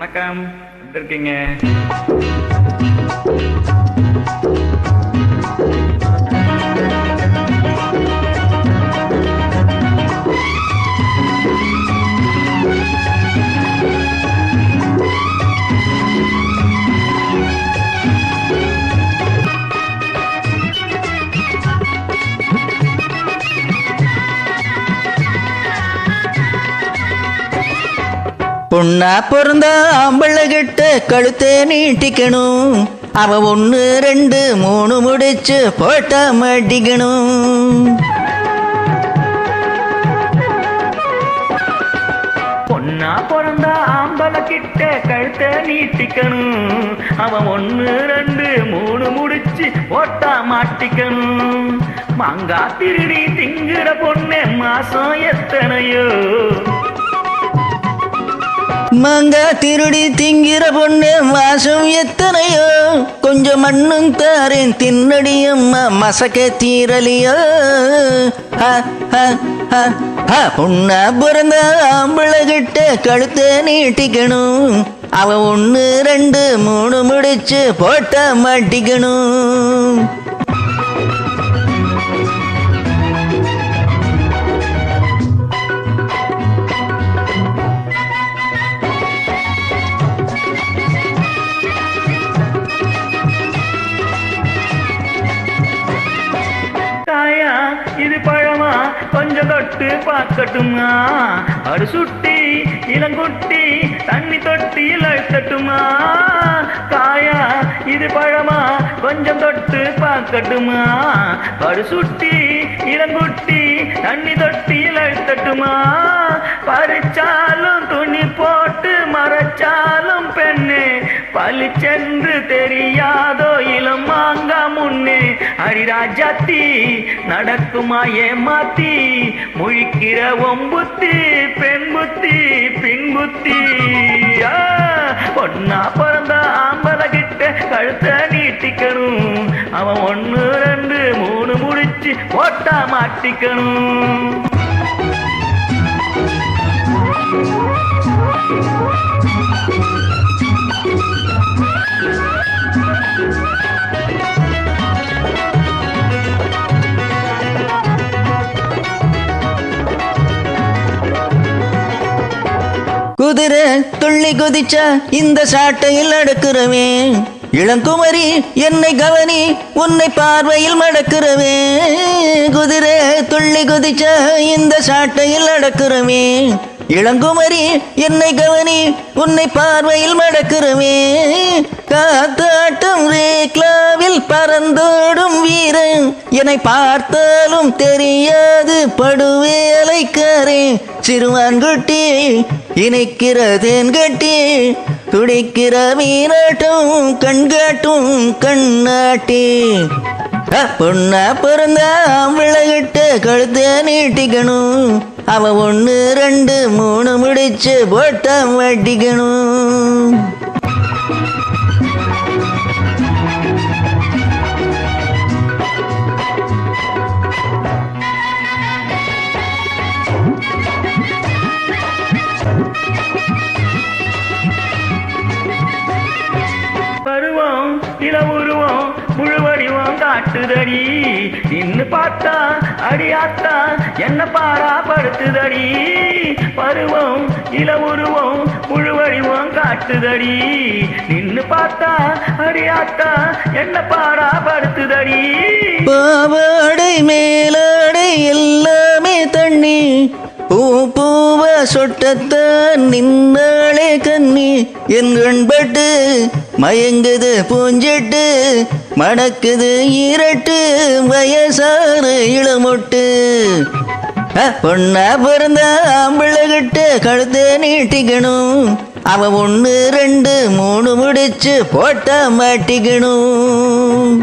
வணக்கம், எப்படி இருக்கீங்க? பொண்ணா பிறந்த ஆம்பளகிட்ட கழுத்தை நீட்டிக்கணும். அவ 1 2 3 முடிச்சு போட்ட மாட்டிக்கணும். பொண்ணா பிறந்த ஆம்பளை கிட்ட கழுத்தை நீட்டிக்கணும். அவன் 1 2 3 முடிச்சு போட்டா மாட்டிக்கணும். மாங்கா திருடி திங்குற பொண்ணு மாசம் எத்தனையோ. மாங்கா திருடி திங்கிற பொண்ணு மாசம் எத்தனையோ. கொஞ்சம் மண்ணும் தாரேன் தின்னடியம்மா மசக்க தீரலியோ. பொண்ணா பிறந்த ஆம்பளகிட்ட கழுத்தை நீட்டிக்கணும். அவ 1 2 3 முடிச்சு போட்ட மாட்டிக்கணும். காயா இது பழமா கொஞ்சம் தொட்டு பார்க்கட்டுமா. அடு சுட்டி இளங்குட்டி தண்ணி தொட்டியில் அழுத்தட்டுமா. காயா இது பழமா கொஞ்சம் தொட்டு பார்க்கட்டுமா. அடு சுட்டி இளங்குட்டி தண்ணி தொட்டியில் அழுத்தட்டுமா. பறிச்சாலும் துணி போட்டு மறைச்சாலும் பெண்ணே பளிச்சென்று தெரியாதோ இளம் மாங்கா முன்னே. அரிராஜாத்தி நடக்குமா ஏமாத்தி முழிக்கிற ஒம்புத்தி பெண் புத்தி பின் புத்தி. பொண்ணா பிறந்த ஆம்பளை கிட்ட கழுத்தை நீட்டிக்கணும். அவன் 1 2 3 முடிச்சு போட்டா மாட்டிக்கணும். குதிரை துள்ளி குதிச்சா இந்த சாட்டையில் அடுக்கிறவே. இளங்குமரி என்னை கவனி உன்னை பார்வையில் மடக்கிறவே. குதிரை துள்ளி குதிச்சா இந்த சாட்டையில் அடக்கிறவே. இளங்குமரி என்னை கவனி உன்னை பார்வையில் மடக்கிறவே. காத்தாட்டம் ரேக்லாவில் பறந்தோடும் வீரன் என்னை பார்த்தாலும் தெரியாது படுவேலைக்காரே. சிறுவான்குட்டி இணைக்கிற தேன்கட்டி துடிக்கிற மீனாட்டும் கண்காட்டும் கண்ணாட்டி. பொண்ணா பிறந்த ஆம்பளகிட்ட கழுத்தை நீட்டிக்கணும். அவ 1 2 3 முடிச்சு போட்ட மாட்டிக்கணும். பருவம் இள உருவம் முழுவடிவம் காட்டுதடி. நின்னு பார்த்தா அடியாத்தா என்ன பாரா படுத்துதடி. பருவம் இள உருவம் முழுவடிவம் காட்டுதடி. நின்னு பார்த்தா அடியாத்தா என்ன பாரா படுத்துதடி. பாவாடை மேலாடை எல்லாமே தண்ணி பூவ சொட்டத்தான் நின்னாளே கண்ணி. என் கண்பட்டு மயங்குது பூஞ்சிட்டு மணக்குது ஈரட்டு வயசான இளமொட்டு. பொண்ணா பிறந்த ஆம்பளகிட்ட கழுத்தை நீட்டிக்கணும். அவ 1 2 3 முடிச்சு போட்ட மாட்டிக்கணும்.